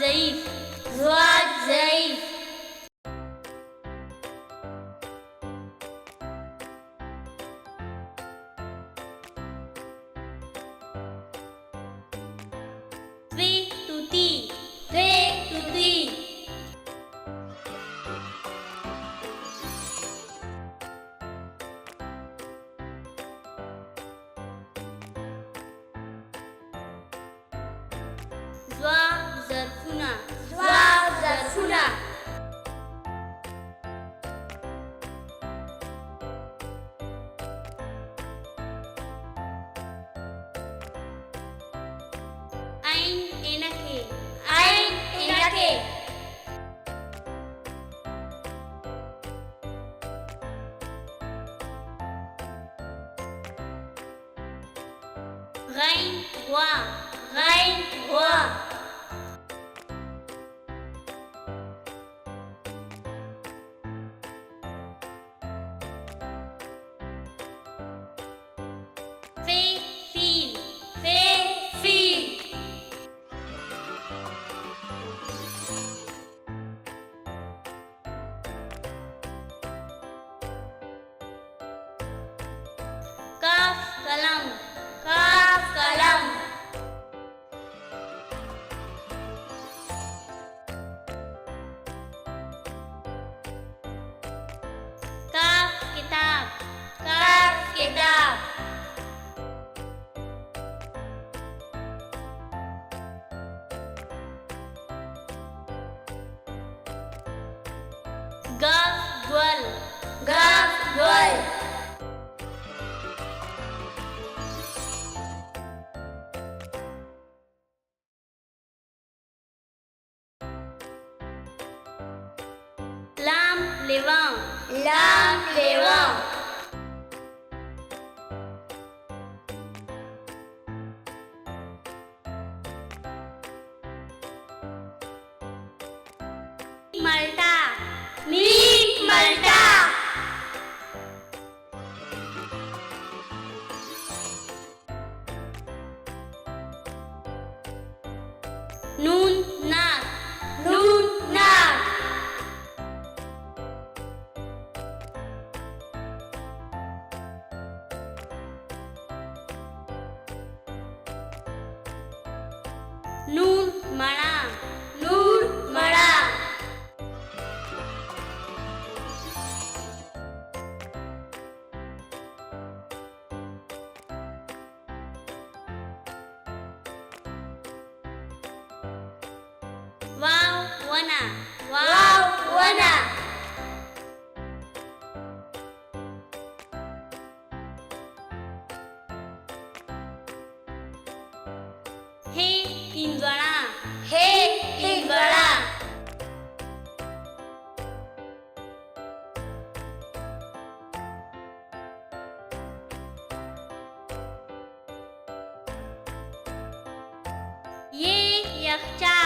ضعیف ضاد ضعیف ث توتی ث توتی زوا ظرفونه زوا ظرفونه عین عینکې عین عینکې غین غوا غین غوا فیل فیل کاف قلم کاف قلم کاف کتاب کاف کتاب گاف گل گاف گل لام لیوان لام لیوان ملٹا میم ملٹا نون ناک نون ناک نون مڑا نون مڑا واو ونا واو ونا हे हिंदवाड़ा हे हिंदवाड़ा ये यखचा